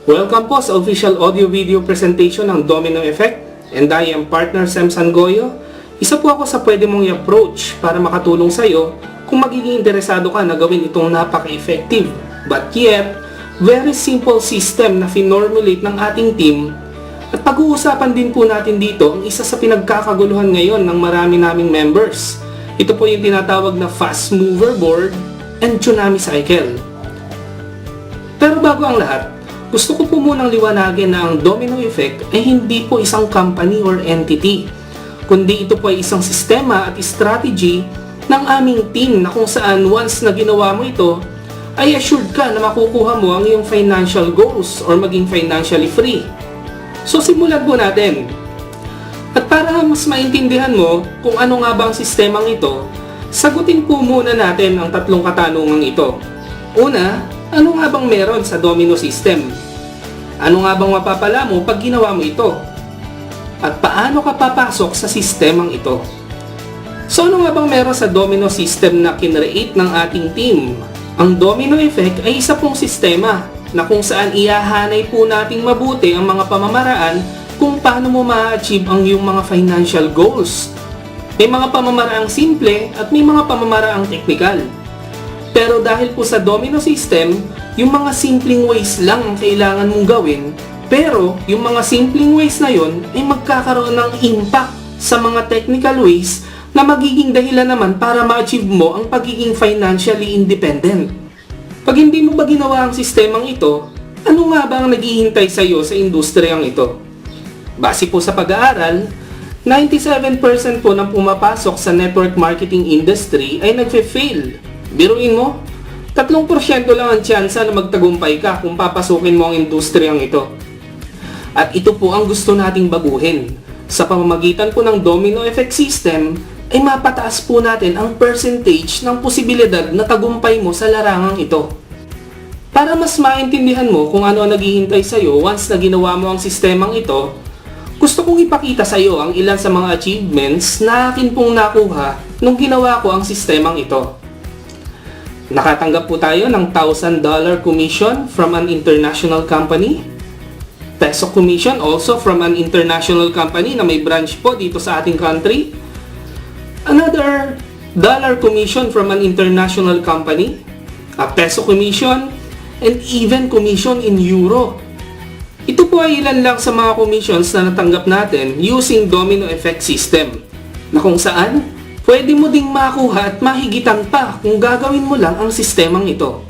Welcome po sa official audio-video presentation ng Domino Effect, and I am partner Sam Sangoyo. Isa po ako sa pwede mong i-approach para makatulong sa iyo kung magiging interesado ka na gawin itong napaka-effective but yet very simple system na finormulate ng ating team. At pag-uusapan din po natin dito ang isa sa pinagkakaguluhan ngayon ng marami naming members. Ito po yung tinatawag na Fast Mover Board and Tsunami Cycle. Pero bago ang lahat, gusto ko po munang liwanagin na ang Domino Effect ay hindi po isang company or entity, kundi ito po ay isang sistema at strategy ng aming team na kung saan once na ginawa mo ito, ay assured ka na makukuha mo ang iyong financial goals or maging financially free. So simulan po natin. At para mas maintindihan mo kung ano nga ba ang sistemang ito, sagutin po muna natin ang tatlong katanungang ito. Una, ano nga bang meron sa domino system? Ano nga bang mapapala mo pag ginawa mo ito? At paano ka papasok sa sistemang ito? So ano nga bang meron sa domino system na kinreate ng ating team? Ang domino effect ay isa pong sistema na kung saan ihahanay po nating mabuti ang mga pamamaraan kung paano mo ma-achieve ang iyong mga financial goals. May mga pamamaraang simple at may mga pamamaraang technical. Pero dahil po sa domino system, yung mga simpleng ways lang ang kailangan mong gawin, pero yung mga simpleng ways na yon ay magkakaroon ng impact sa mga technical ways na magiging dahilan naman para ma-achieve mo ang pagiging financially independent. Pag hindi mo ba ginawa ang sistemang ito, ano nga ba ang naghihintay sa iyo sa industriyang ito? Base po sa pag-aaral, 97% po ng pumapasok sa network marketing industry ay nagfe-fail. Biruin mo, 3% lang ang tsansa na magtagumpay ka kung papasukin mo ang industriyang ito. At ito po ang gusto nating baguhin. Sa pamamagitan po ng domino effect system, ay mapataas po natin ang percentage ng posibilidad na tagumpay mo sa larangang ito. Para mas maintindihan mo kung ano ang naghihintay sa iyo once na ginawa mo ang sistemang ito, gusto kong ipakita sa iyo ang ilan sa mga achievements na akin pong nakuha nung ginawa ko ang sistemang ito. Nakatanggap po tayo ng $1,000 commission from an international company. Peso commission also from an international company na may branch po dito sa ating country. Another dollar commission from an international company. A peso commission and even commission in euro. Ito po ay ilan lang sa mga commissions na natanggap natin using domino effect system, na kung saan pwede mo ding makuha at mahigitan pa kung gagawin mo lang ang sistemang ito.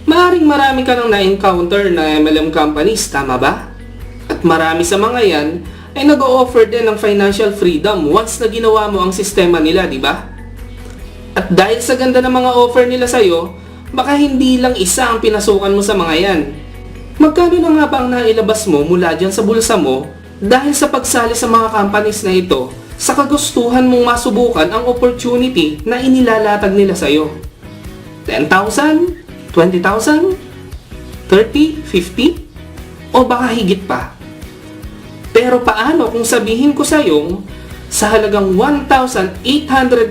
Maaring marami ka nang na-encounter na MLM companies, tama ba? At marami sa mga yan ay nag-o-offer din ng financial freedom once na ginawa mo ang sistema nila, di ba? At dahil sa ganda ng mga offer nila sa'yo, baka hindi lang isa ang pinasukan mo sa mga yan. Magkano na nga ba ang nailabas mo mula dyan sa bulsa mo dahil sa pagsali sa mga companies na ito sa kagustuhan mong masubukan ang opportunity na inilalatag nila sa iyo? 10,000? 20,000? 30? 50? O baka higit pa? Pero paano kung sabihin ko sa iyo, sa halagang 1,800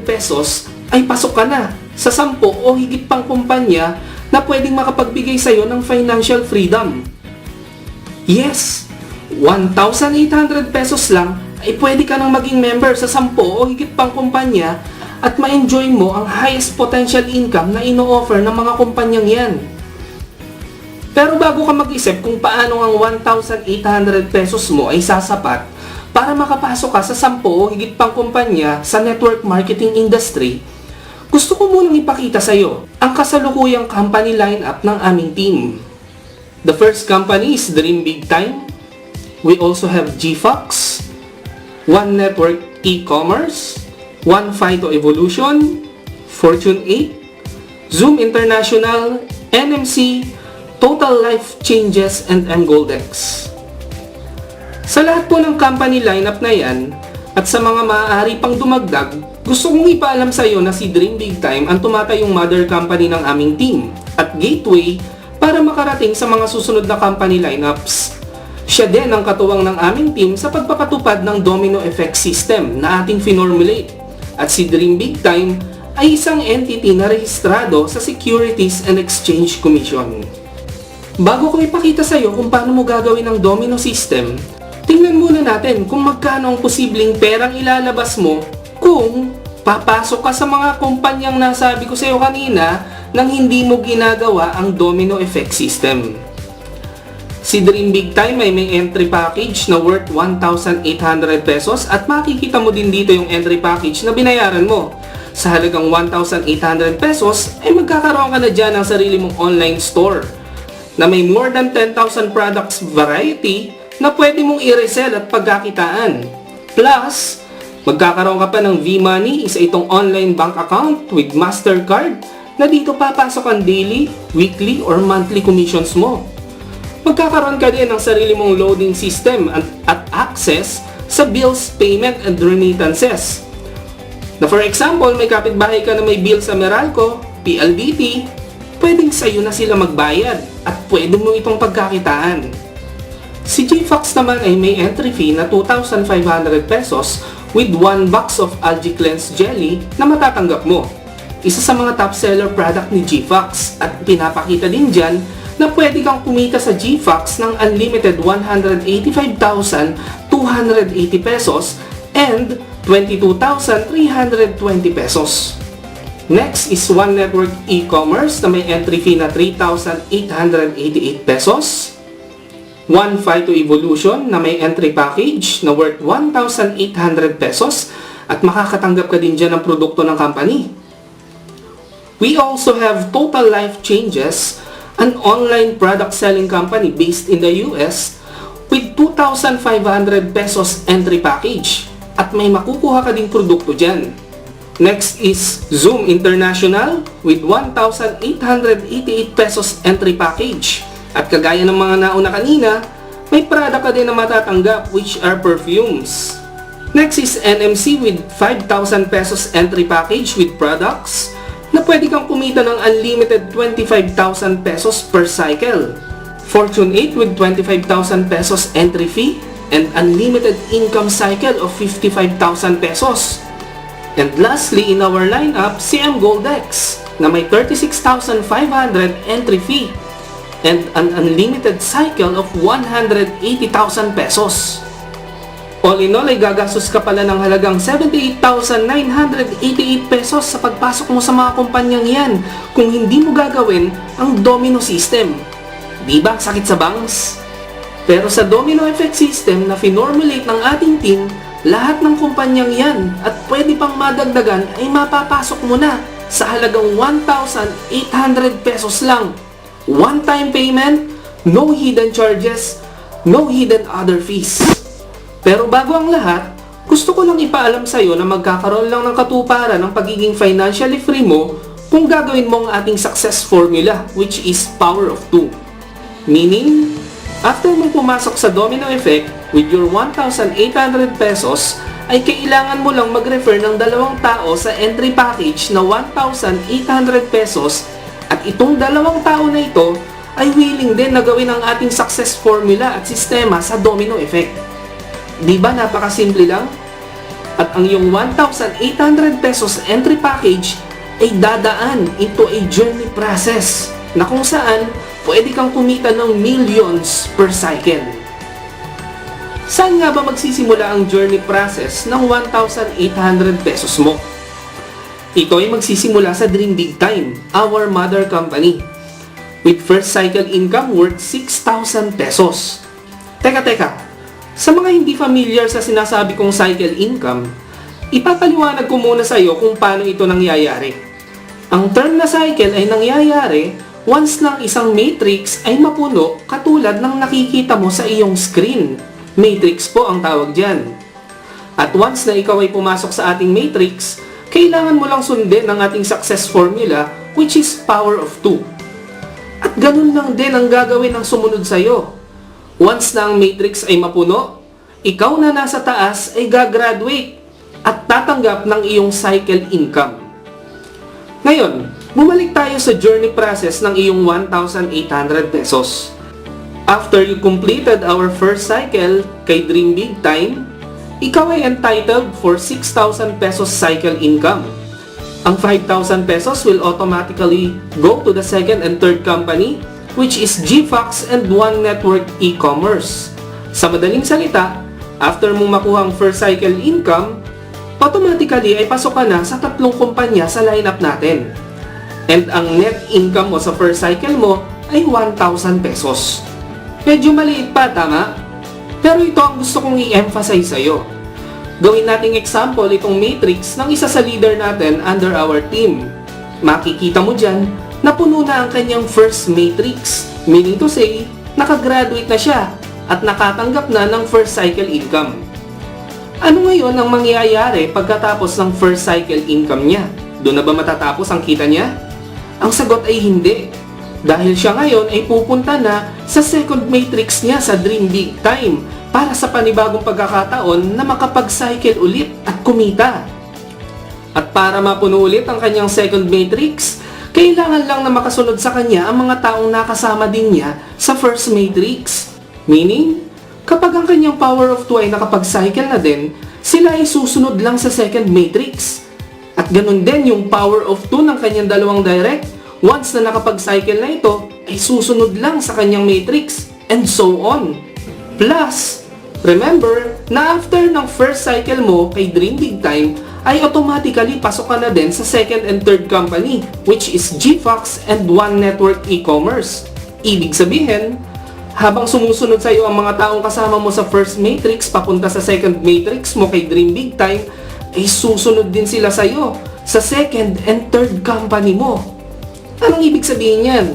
pesos ay pasok ka na sa 10 o higit pang kumpanya na pwedeng makapagbigay sa iyo ng financial freedom? Yes! 1,800 pesos lang ay pwede ka nang maging member sa 10 o higit pang kumpanya at ma-enjoy mo ang highest potential income na ino-offer ng mga kumpanyang yan. Pero bago ka mag-isip kung paano ang 1,800 pesos mo ay sasapat para makapasok ka sa 10 o higit pang kumpanya sa network marketing industry, gusto ko munang ipakita sa iyo ang kasalukuyang company lineup ng aming team. The first company is Dream Big Time. We also have GFox, One Network E-Commerce, One Fido Evolution, Fortune 8, Zoom International, NMC, Total Life Changes, and Mgoldex. Sa lahat po ng company lineup na yan, at sa mga maaari pang dumagdag, gusto kong ipaalam sa iyo na si Dream Big Time ang tumatayong mother company ng aming team at gateway para makarating sa mga susunod na company lineups. Siya din ang katuwang ng aming team sa pagpapatupad ng domino effect system na ating finormulate. At si Dream Big Time ay isang entity na rehistrado sa Securities and Exchange Commission. Bago ko ipakita sa iyo kung paano mo gagawin ang domino system, tingnan muna natin kung magkano ang posibleng perang ilalabas mo kung papasok ka sa mga kumpanyang nasabi ko sa iyo kanina nang hindi mo ginagawa ang domino effect system. Si Dream Big Time ay may entry package na worth 1,800 pesos at makikita mo din dito yung entry package na binayaran mo. Sa halagang 1,800 pesos ay magkakaroon ka na dyan ng sarili mong online store na may more than 10,000 products variety na pwede mong i-resell at pagkakitaan. Plus, magkakaroon ka pa ng V-Money, isa itong online bank account with MasterCard na dito papasok ang daily, weekly, or monthly commissions mo. Magkakaroon ka din ng sarili mong loading system at access sa bills, payment, and remittances. Na for example, may kapitbahay ka na may bill sa Meralco, PLDT, pwedeng sa'yo na sila magbayad at pwede mo itong pagkakitaan. Si GFox naman ay may entry fee na 2,500 pesos with 1 box of Algae Cleanse Jelly na matatanggap mo. Isa sa mga top seller product ni GFox at pinapakita din dyan na pwede kang kumita sa GFox ng unlimited 185,280 pesos and 22,320 pesos. Next is One Network E-Commerce na may entry fee na 3,888 pesos. One Phyto Evolution na may entry package na worth 1,800 pesos at makakatanggap ka din dyan ng produkto ng company. We also have Total Life Changes, an online product selling company based in the US with 2,500 pesos entry package at may makukuha ka ding produkto dyan. Next is Zoom International with 1,888 pesos entry package. At kagaya ng mga nauna kanina, may product ka din na matatanggap which are perfumes. Next is NMC with 5,000 pesos entry package with products na pwede kang kumita ng unlimited 25,000 pesos per cycle. Fortune 8 with 25,000 pesos entry fee and unlimited income cycle of 55,000 pesos. And lastly, in our lineup, CM Goldex na may 36,500 entry fee and an unlimited cycle of 180,000 pesos. All in all ay gagastos ka pala ng halagang 78,988 pesos sa pagpasok mo sa mga kumpanyang yan kung hindi mo gagawin ang domino system. Di ba sakit sa bangs? Pero sa domino effect system na finormulate ng ating team, lahat ng kumpanyang yan at pwede pang madagdagan ay mapapasok mo na sa halagang 1,800 pesos lang. One-time payment, no hidden charges, no hidden other fees. Pero bago ang lahat, gusto ko lang ipaalam sa iyo na magkakaroon lang ng katuparan ng pagiging financially free mo kung gagawin mo ang ating success formula which is power of 2. Meaning, after mong pumasok sa domino effect with your 1,800 pesos, ay kailangan mo lang mag-refer ng 2 tao sa entry package na 1,800 pesos at itong 2 tao na ito ay willing din na gawin ang ating success formula at sistema sa domino effect. Di ba napakasimple lang? At ang iyong 1,800 pesos entry package ay dadaan into a journey process na kung saan pwede kang kumita ng millions per cycle. Saan nga ba magsisimula ang journey process ng 1,800 pesos mo? Ito ay magsisimula sa Dream Big Time, our mother company, with first cycle income worth 6,000 pesos. Teka, sa mga hindi familiar sa sinasabi kong cycle income, ipapaliwanag ko muna sa iyo kung paano ito nangyayari. Ang term na cycle ay nangyayari once ng isang matrix ay mapuno katulad ng nakikita mo sa iyong screen. Matrix po ang tawag dyan. At once na ikaw ay pumasok sa ating matrix, kailangan mo lang sundin ang ating success formula which is power of 2. At ganun lang din ang gagawin ng sumunod sa iyo. Once na ang matrix ay mapuno, ikaw na nasa taas ay gagraduate at tatanggap ng iyong cycle income. Ngayon, bumalik tayo sa journey process ng iyong 1,800 pesos. After you completed our first cycle kay Dream Big Time, ikaw ay entitled for 6,000 pesos cycle income. Ang 5,000 pesos will automatically go to the second and third company which is GFox and One Network e-commerce. Sa madaling salita, after mong makuha ang first cycle income, automatically ay pasok ka na sa 3 kumpanya sa lineup natin. And ang net income mo sa first cycle mo ay 1,000 pesos. Medyo maliit pa, tama? Pero ito ang gusto kong i-emphasize sa'yo. Gawin nating example itong matrix ng isa sa leader natin under our team. Makikita mo dyan na puno na ang kanyang first matrix, meaning to say, nakagraduate na siya at nakatanggap na ng first cycle income. Ano ngayon ang mangyayari pagkatapos ng first cycle income niya? Doon na ba matatapos ang kita niya? Ang sagot ay hindi. Dahil siya ngayon ay pupunta na sa second matrix niya sa Dream Big Time para sa panibagong pagkakataon na makapag-cycle ulit at kumita. At para mapuno ulit ang kanyang second matrix, kailangan lang na makasunod sa kanya ang mga taong nakasama din niya sa first matrix. Meaning, kapag ang kanyang power of 2 ay nakapag-cycle na din, sila ay susunod lang sa second matrix. At ganun din yung power of 2 ng kanyang dalawang direct, once na nakapag-cycle na ito, ay susunod lang sa kanyang matrix, and so on. Plus, remember na after ng first cycle mo kay Dream Big Time, ay automatically pasok ka na din sa second and third company, which is GFox and One Network e-commerce. Ibig sabihin, habang sumusunod sa iyo ang mga taong kasama mo sa first matrix papunta sa second matrix mo kay Dream Big Time, ay susunod din sila sa iyo sa second and third company mo. Anong ibig sabihin yan?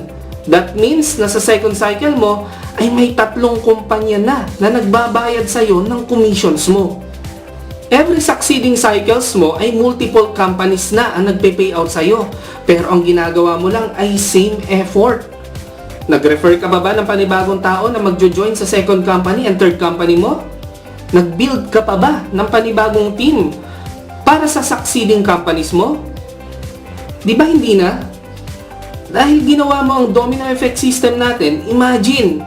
That means na sa second cycle mo ay may 3 kumpanya na nagbabayad sa iyo ng commissions mo. Every succeeding cycles mo ay multiple companies na ang nagpe-payout sa iyo, pero ang ginagawa mo lang ay same effort. Nag-refer ka ba ng panibagong tao na magjo-join sa second company and third company mo? Nag-build ka pa ba ng panibagong team para sa succeeding companies mo? Di ba hindi na? Dahil ginawa mo ang domino effect system natin, imagine,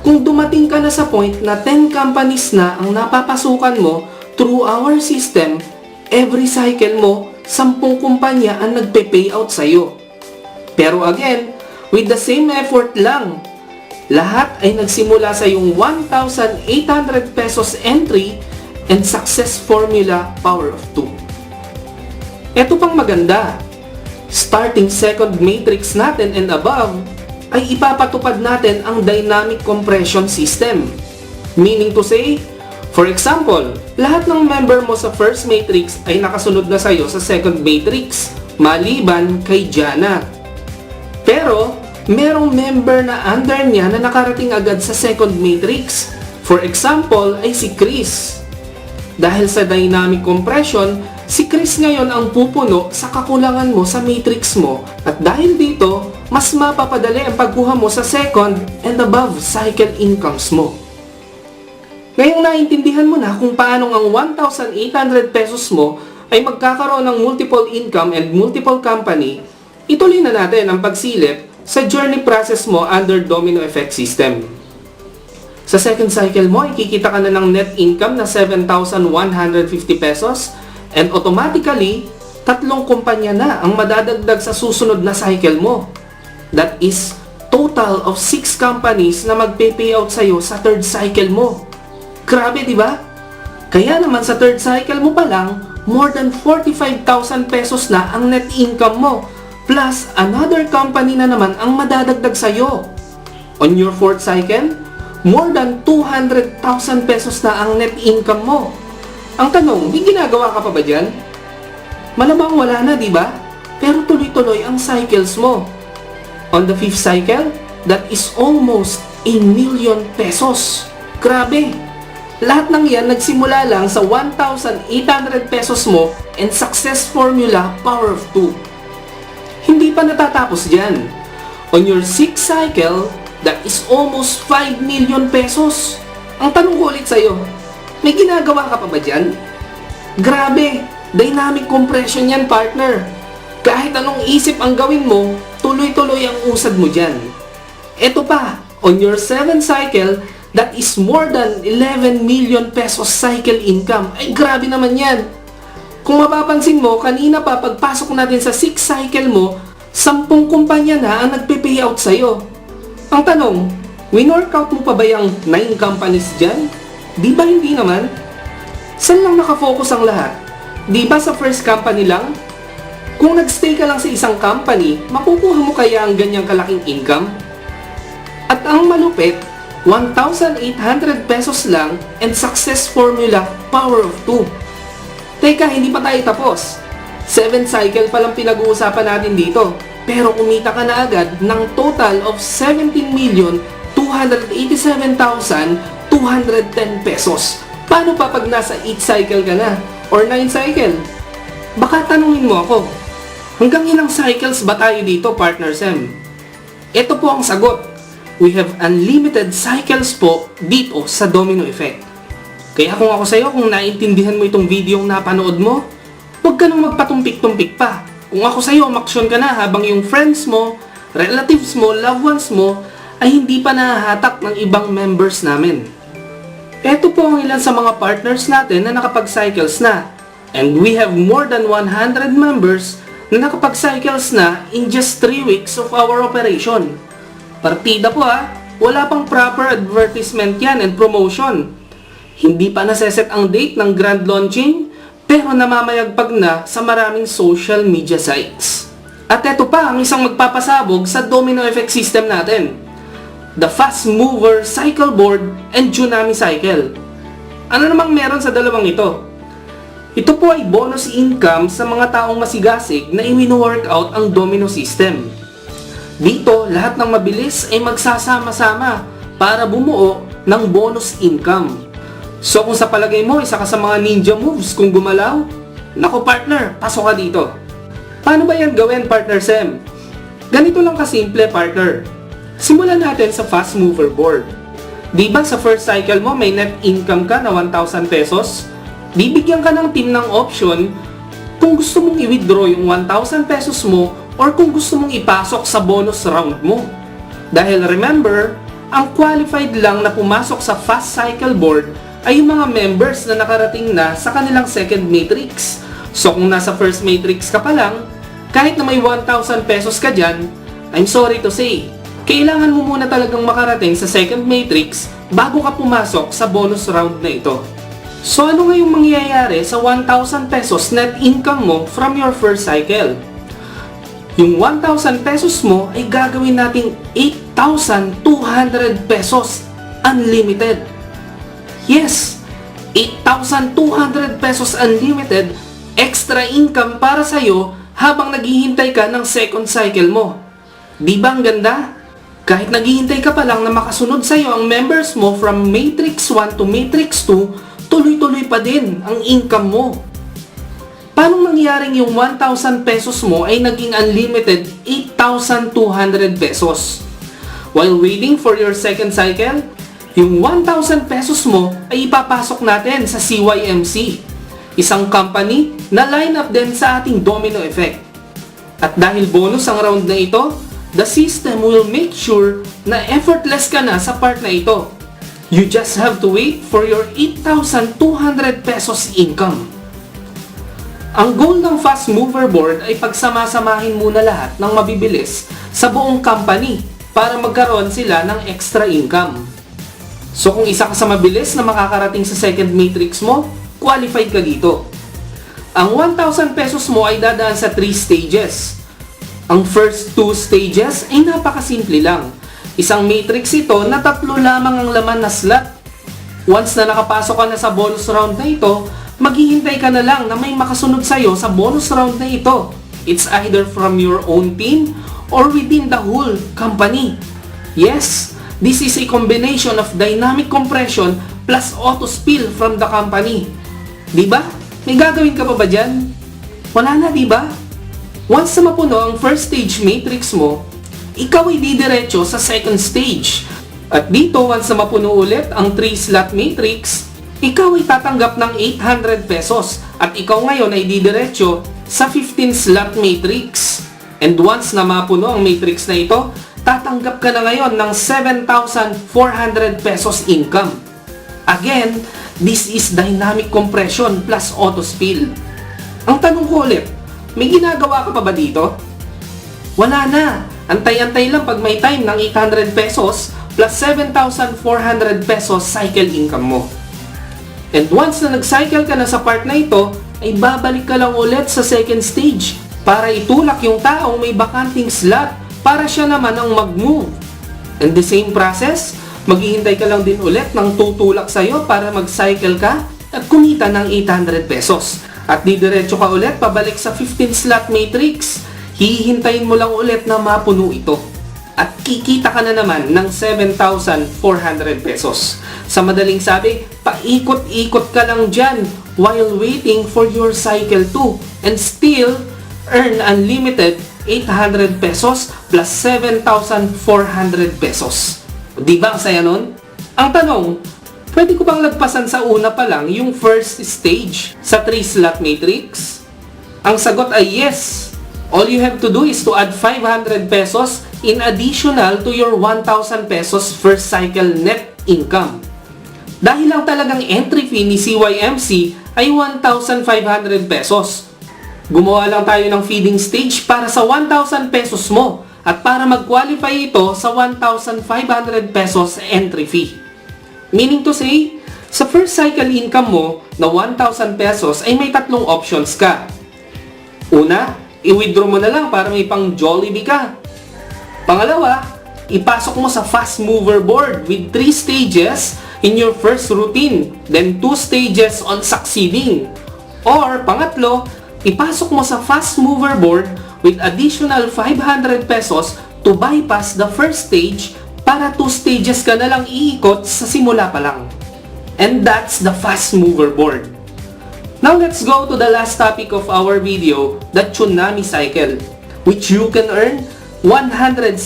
kung dumating ka na sa point na 10 companies na ang napapasukan mo through our system, every cycle mo, 10 kumpanya ang nagpe-payout sa'yo. Pero again, with the same effort lang, lahat ay nagsimula sa yung 1,800 pesos entry and success formula power of 2. Ito pang maganda. Starting second matrix natin and above, ay ipapatupad natin ang dynamic compression system. Meaning to say, for example, lahat ng member mo sa first matrix ay nakasunod na sa'yo sa second matrix, maliban kay Jana. Pero, merong member na under niya na nakarating agad sa second matrix. For example, ay si Chris. Dahil sa dynamic compression, si Chris ngayon ang pupuno sa kakulangan mo sa matrix mo at dahil dito, mas mapapadali ang pagkuha mo sa second and above cycle incomes mo. Ngayong naintindihan mo na kung paano ang 1,800 pesos mo ay magkakaroon ng multiple income and multiple company, ituloy na natin ang pagsilip sa journey process mo under domino effect system. Sa second cycle mo, ikikita ka na ng net income na 7,150 pesos and automatically, 3 kumpanya na ang madadagdag sa susunod na cycle mo. That is, total of 6 companies na magpe-payout sa'yo sa third cycle mo. Grabe, di ba? Kaya naman sa third cycle mo pa lang, more than 45,000 pesos na ang net income mo. Plus, another company na naman ang madadagdag sa'yo. On your fourth cycle, more than 200,000 pesos na ang net income mo. Ang tanong, may ginagawa ka pa ba dyan? Malamang wala na, di ba? Pero tuloy-tuloy ang cycles mo. On the fifth cycle, that is almost 1,000,000 pesos. Grabe! Lahat ng yan nagsimula lang sa 1,800 pesos mo and success formula power of 2. Hindi pa natatapos dyan. On your sixth cycle, that is almost 5 million pesos. Ang tanong ko ulit sa'yo, may ginagawa ka pa ba dyan? Grabe, dynamic compression yan, partner. Kahit anong isip ang gawin mo, tuloy-tuloy ang usad mo dyan. Eto pa, on your 7th cycle, that is more than 11 million pesos cycle income. Ay, grabe naman yan. Kung mapapansin mo, kanina pa pagpasok natin sa 6th cycle mo, 10 kumpanya na ang nagpe-payout sa'yo. Ang tanong, win-workout mo pa ba yung 9 companies dyan? Di ba hindi naman? Saan lang nakafocus ang lahat? Di ba sa first company lang? Kung nagstay ka lang sa isang company, makukuha mo kaya ang ganyang kalaking income? At ang malupit, 1,800 pesos lang and success formula power of 2. Teka, hindi pa tayo tapos. 7 cycle pa lang pinag-uusapan natin dito. Pero kumita ka na agad ng total of 17,287,210 pesos. Paano pa pag nasa 8 cycle ka na? Or 9 cycle? Baka tanungin mo ako, hanggang ilang cycles ba tayo dito, Partner Sem? Ito po ang sagot. We have unlimited cycles po dito sa domino effect. Kaya kung ako sa'yo, kung naiintindihan mo itong video yung napanood mo, huwag ka nang magpatumpik-tumpik pa. Kung ako sa'yo, umaksyon ka na habang yung friends mo, relatives mo, loved ones mo, ay hindi pa nahahatak ng ibang members namin. Ito po ang ilan sa mga partners natin na nakapag-cycles na. And we have more than 100 members na nakapag-cycles na in just 3 weeks of our operation. Partida po ha, wala pang proper advertisement yan and promotion. Hindi pa naseset ang date ng grand launching, pero namamayagpag na sa maraming social media sites. At eto pa ang isang magpapasabog sa domino effect system natin. The Fast Mover Cycle Board and Tsunami Cycle. Ano namang meron sa dalawang ito? Ito po ay bonus income sa mga taong masigasig na i-workout ang domino system. Dito, lahat ng mabilis ay magsasama-sama para bumuo ng bonus income. So kung sa palagay mo, isa ka sa mga ninja moves kung gumalaw, naku partner, pasok ka dito. Paano ba yan gawin, Partner Sem? Ganito lang kasimple, partner. Simulan natin sa fast mover board. Di ba sa first cycle mo may net income ka na 1,000 pesos? Bibigyan ka ng team ng option kung gusto mong i-withdraw yung 1,000 pesos mo or kung gusto mong ipasok sa bonus round mo. Dahil remember, ang qualified lang na pumasok sa fast cycle board ay yung mga members na nakarating na sa kanilang second matrix. So kung nasa first matrix ka pa lang, kahit na may 1,000 pesos ka dyan, I'm sorry to say, kailangan mo muna talagang makarating sa second matrix bago ka pumasok sa bonus round na ito. So ano nga yung mangyayari sa 1,000 pesos net income mo from your first cycle? Yung 1,000 pesos mo ay gagawin nating 8,200 pesos unlimited. Yes, 8,200 pesos unlimited extra income para sa'yo habang naghihintay ka ng second cycle mo. Di ba ang ganda? Kahit naghihintay ka pa lang na makasunod sa'yo ang members mo from Matrix 1 to Matrix 2, tuloy-tuloy pa din ang income mo. Paano nangyaring yung 1,000 pesos mo ay naging unlimited 8,200 pesos? While waiting for your second cycle, yung 1,000 pesos mo ay ipapasok natin sa CYMC, isang company na line up din sa ating domino effect. At dahil bonus ang round na ito, the system will make sure na effortless ka na sa part na ito. You just have to wait for your 8,200 pesos income. Ang goal ng Fast Mover Board ay pagsamasamahin muna lahat ng mabibilis sa buong company para magkaroon sila ng extra income. So kung isa ka sa mabilis na makakarating sa second matrix mo, qualified ka dito. Ang 1,000 pesos mo ay dadaan sa 3 stages. Ang first 2 stages ay napakasimple lang. Isang matrix ito na 3 lamang ang laman na slot. Once na nakapasok ka na sa bonus round na ito, maghihintay ka na lang na may makasunod sa'yo sa bonus round na ito. It's either from your own team or within the whole company. Yes, this is a combination of dynamic compression plus auto spill from the company. Diba? May gagawin ka pa ba dyan? Wala na, diba? Once na mapuno ang first stage matrix mo, ikaw ay didiretso sa second stage. At dito, once na mapuno ulit ang 3 slot matrix, ikaw ay tatanggap ng 800 pesos. At ikaw ngayon ay didiretso sa 15 slot matrix. And once na mapuno ang matrix na ito, tatanggap ka na ngayon ng 7,400 pesos income. Again, this is dynamic compression plus auto spill. Ang tanong ko ulit, may ginagawa ka pa ba dito? Wala na. Antay-antay lang pag may time ng 800 pesos plus 7,400 pesos cycle income mo. And once na nag-cycle ka na sa part na ito, ay babalik ka lang ulit sa second stage para itulak yung taong may bakanting slot para siya naman ang mag-move. And the same process, maghihintay ka lang din ulit ng tutulak sa'yo para mag-cycle ka at kumita ng 800 pesos. At didiretso ka ulit pabalik sa 15 slot matrix. Hihintayin mo lang ulit na mapuno ito. At kikita ka na naman ng 7,400 pesos. Sa madaling sabi, paikot-ikot ka lang dyan while waiting for your cycle 2 and still earn unlimited 800 pesos plus 7,400 pesos. Di ba ang saya nun? Ang tanong, pwede ko bang lagpasan sa una pa lang yung first stage sa 3 slot matrix? Ang sagot ay yes. All you have to do is to add 500 pesos in additional to your 1,000 pesos first cycle net income. Dahil lang talagang entry fee ni CYMC ay 1,500 pesos. Gumawa lang tayo ng feeding stage para sa 1,000 pesos mo at para mag-qualify ito sa 1,500 pesos entry fee. Meaning to say, sa first cycle income mo na 1,000 pesos ay may tatlong options ka. Una, i-withdraw mo na lang para may pang Jollibee ka. Pangalawa, ipasok mo sa fast mover board with 3 stages in your first routine, then 2 stages on succeeding. Or pangatlo, ipasok mo sa fast mover board with additional 500 pesos to bypass the first stage para 2 stages ka na lang iikot sa simula pa lang. And that's the fast mover board. Now let's go to the last topic of our video, the tsunami cycle, which you can earn 172,000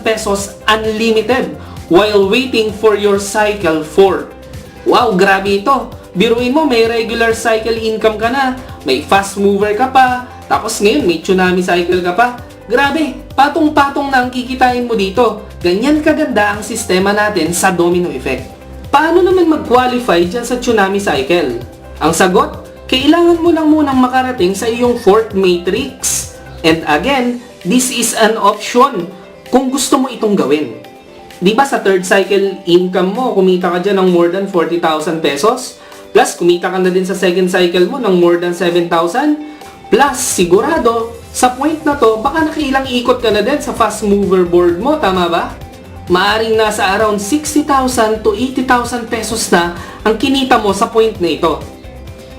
pesos unlimited while waiting for your cycle 4. Wow, grabe ito! Biruin mo, may regular cycle income ka na, may fast mover ka pa, tapos ngayon may tsunami cycle ka pa. Grabe, patong-patong na ang kikitain mo dito. Ganyan kaganda ang sistema natin sa domino effect. Paano naman mag-qualify dyan sa tsunami cycle? Ang sagot, kailangan mo lang munang makarating sa iyong fourth matrix. And again, this is an option kung gusto mo itong gawin. Di ba sa third cycle income mo, kumita ka dyan ng more than 40,000 pesos? Plus, kumita ka na din sa second cycle mo ng more than 7,000? Plus, sigurado, sa point na to, baka nakailang ikot ka na din sa fast mover board mo, tama ba? Maaring nasa around 60,000 to 80,000 pesos na ang kinita mo sa point na ito.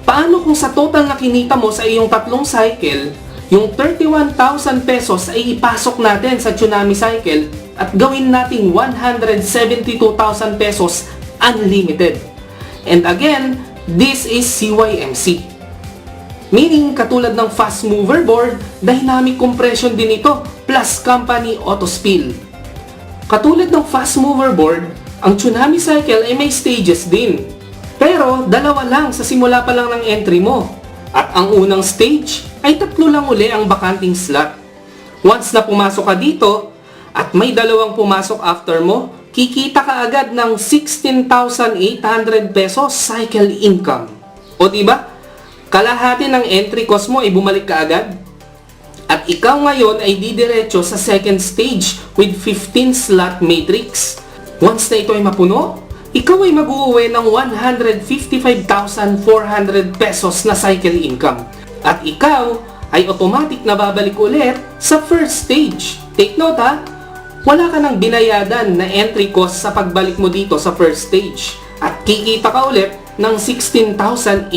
Paano kung sa total na kinita mo sa iyong tatlong cycle, yung 31,000 pesos ay ipasok natin sa tsunami cycle at gawin nating 172,000 pesos unlimited. And again, this is CYMC. Meaning, katulad ng fast mover board, dynamic compression din ito plus company auto spill. Katulad ng fast mover board, ang tsunami cycle ay may stages din. Pero, dalawa lang sa simula pa lang ng entry mo. At ang unang stage ay 3 lang uli ang bakanting slot. Once na pumasok ka dito, at may dalawang pumasok after mo, kikita ka agad ng 16,800 pesos cycle income. O diba? Kalahati ng entry cost mo ay bumalik ka agad. At ikaw ngayon ay didiretso sa second stage with 15 slot matrix. Once na ito ay mapuno, ikaw ay mag-uuwi ng 155,400 pesos na cycle income. At ikaw ay automatic na babalik ulit sa first stage. Take note ha, wala ka nang binayadan na entry cost sa pagbalik mo dito sa first stage. At kikita ka ulit ng 16,800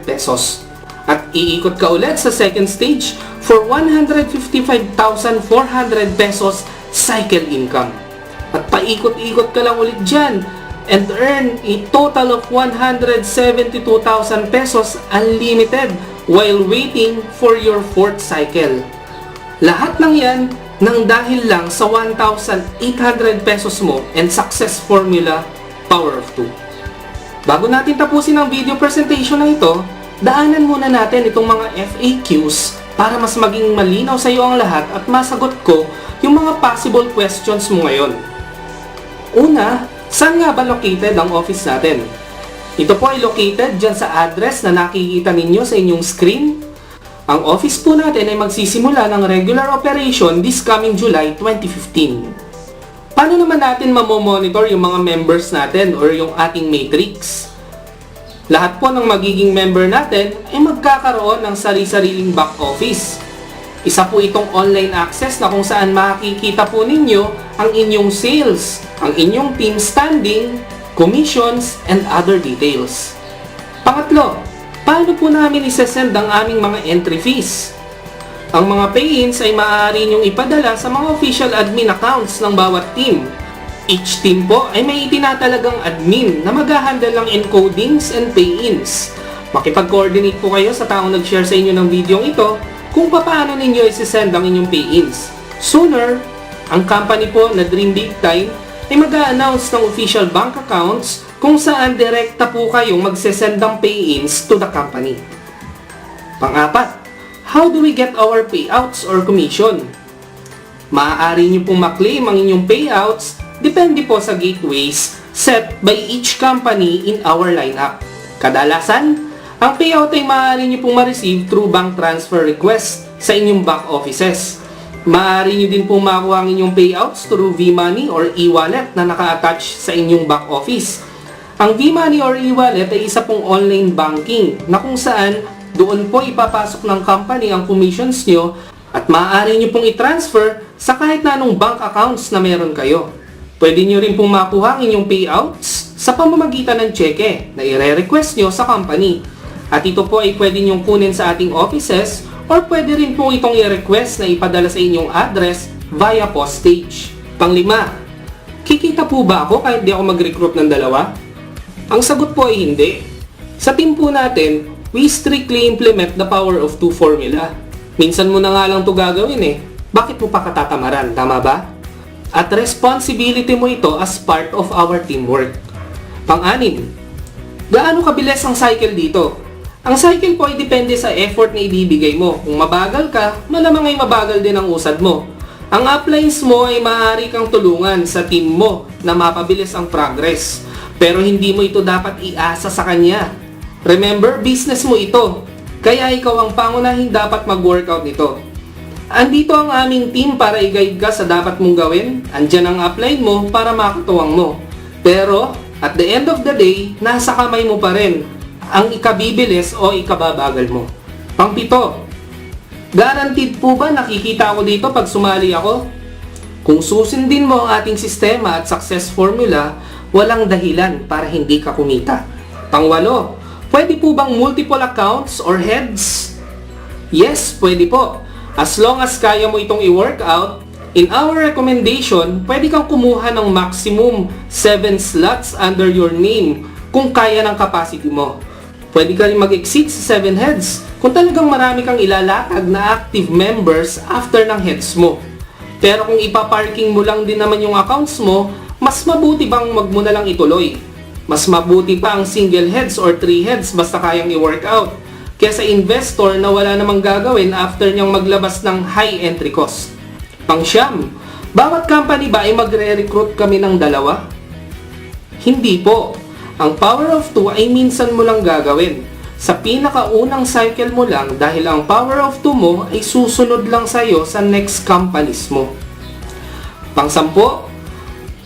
pesos. At iikot ka ulit sa second stage for 155,400 pesos cycle income. At paikot-ikot ka lang ulit dyan and earn a total of 172,000 pesos unlimited while waiting for your fourth cycle. Lahat ng yan nang dahil lang sa 1,800 pesos mo and success formula power of 2. Bago natin tapusin ang video presentation na ito, daanan muna natin itong mga FAQs para mas maging malinaw sa iyo ang lahat at masagot ko yung mga possible questions mo ngayon. Una, saan nga ba located ang office natin? Ito po ay located dyan sa address na nakikita ninyo sa inyong screen. Ang office po natin ay magsisimula ng regular operation this coming July 2015. Paano naman natin mamomonitor yung mga members natin or yung ating matrix? Lahat po ng magiging member natin ay magkakaroon ng sari-sariling back office. Isa po itong online access na kung saan makikita po ninyo ang inyong sales, ang inyong team standing, commissions, and other details. Pangatlo, paano po namin isesend ang aming mga entry fees? Ang mga pay-ins ay maaari niyong ipadala sa mga official admin accounts ng bawat team. Each team po ay may itinatalagang admin na mag-handle ng encodings and pay-ins. Makipag-coordinate po kayo sa taong nag-share sa inyo ng video ito kung paano ninyo isesend ang inyong pay-ins. Sooner, ang company po na Dream Big Time ay mag-a-announce ng official bank accounts kung saan direkta po kayong magsesend ng pay-ins to the company. Pang-apat, how do we get our payouts or commission? Maaari nyo pong maklaim ang inyong payouts depende po sa gateways set by each company in our lineup. Kadalasan, ang payout ay maaari nyo pong ma-receive through bank transfer request sa inyong back offices. Maaari nyo din pong makuha ang inyong payouts through V-Money or e-wallet na naka-attach sa inyong back office. Ang V-Money or e-wallet ay isa pong online banking na kung saan doon po ipapasok ng company ang commissions nyo at maaari nyo pong i-transfer sa kahit na anong bank accounts na meron kayo. Pwede nyo rin pong makuha ang inyong payouts sa pamamagitan ng cheque na i-request nyo sa company. At ito po ay pwede nyong kunin sa ating offices or pwede rin po itong i-request na ipadala sa inyong address via postage. Panglima, kikita po ba ako kahit di ako mag-recruit ng dalawa? Ang sagot po ay hindi. Sa team po natin, we strictly implement the power of two formula. Minsan mo na nga lang ito gagawin eh. Bakit mo pa katatamaran, tama ba? At responsibility mo ito as part of our teamwork. Pang-anim, gaano kabilis ang cycle dito? Ang cycle po ay depende sa effort na ibibigay mo. Kung mabagal ka, malamang ay mabagal din ang usad mo. Ang uplines mo ay maaari kang tulungan sa team mo na mapabilis ang progress. Pero hindi mo ito dapat iasa sa kanya. Remember, business mo ito. Kaya ikaw ang pangunahing dapat mag-workout nito. Andito ang aming team para i-guide ka sa dapat mong gawin. Andyan ang upline mo para makatuwang mo. Pero, at the end of the day, nasa kamay mo pa rin ang ikabibilis o ikababagal mo. Pang-pito, guaranteed po ba nakikita ako dito pag sumali ako? Kung susundin mo ang ating sistema at success formula, walang dahilan para hindi ka kumita. Pang-walo, pwede po bang multiple accounts or heads? Yes, pwede po. As long as kaya mo itong i-work out, in our recommendation, pwede kang kumuha ng maximum 7 slots under your name kung kaya ng capacity mo. Pwede ka rin mag-exceed sa 7 heads kung talagang marami kang ilalatag na active members after ng heads mo. Pero kung ipaparking mo lang din naman yung accounts mo, mas mabuti bang wag mo na lang ituloy? Mas mabuti pa ang single heads or 3 heads basta kayang i-work out kesa investor na wala namang gagawin after niyang maglabas ng high entry cost. Pang-siyam, bawat company ba ay magre-recruit kami ng dalawa? Hindi po. Ang power of 2 ay minsan mo lang gagawin. Sa pinakaunang cycle mo lang dahil ang power of 2 mo ay susunod lang sa'yo sa next companies mo. Pang-sampo,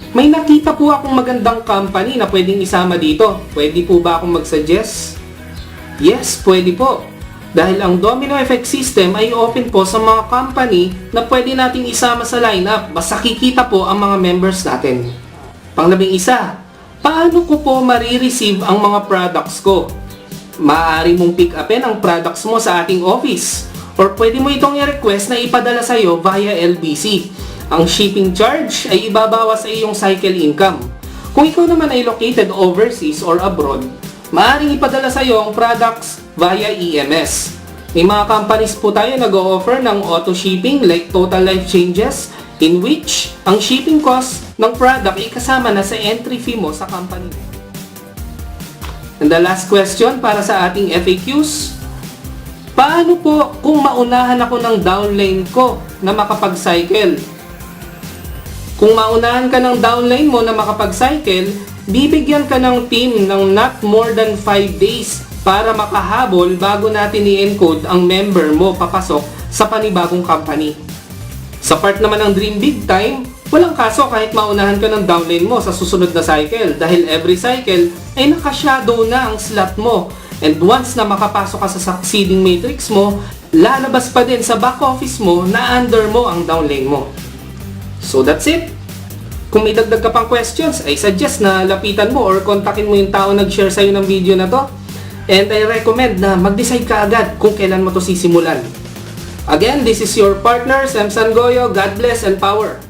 may nakita po akong magandang company na pwedeng isama dito. Pwede po ba akong mag-suggest? Yes, pwede po. Dahil ang domino effect system ay open po sa mga company na pwede nating isama sa lineup basta kikita po ang mga members natin. Pang-11, paano ko po marireceive ang mga products ko? Maaari mong pick upin ang products mo sa ating office or pwede mo itong i-request na ipadala sa iyo via LBC. Ang shipping charge ay ibabawas sa iyong cycle income. Kung ikaw naman ay located overseas or abroad, maaaring ipadala sa iyo ang products via EMS. May mga companies po tayo nag-o-offer ng auto shipping like Total Life Changes in which ang shipping cost ng product ay kasama na sa entry fee mo sa company. And the last question para sa ating FAQs, paano po kung maunahan ako ng downline ko na makapag-cycle? Kung maunahan ka ng downline mo na makapag-cycle, bibigyan ka ng team ng not more than 5 days para makahabol bago natin i-encode ang member mo papasok sa panibagong company. Sa part naman ng Dream Big Time, walang kaso kahit maunahan ka ng downline mo sa susunod na cycle dahil every cycle ay naka-shadow na ang slot mo. And once na makapasok ka sa succeeding matrix mo, lalabas pa din sa back office mo na under mo ang downline mo. So that's it! Kung may dagdag ka pang questions, I suggest na lapitan mo or kontakin mo yung tao nag-share sa'yo ng video na to. And I recommend na mag-decide ka agad kung kailan mo to sisimulan. Again, this is your partner, Sam Sangoyo. God bless and power!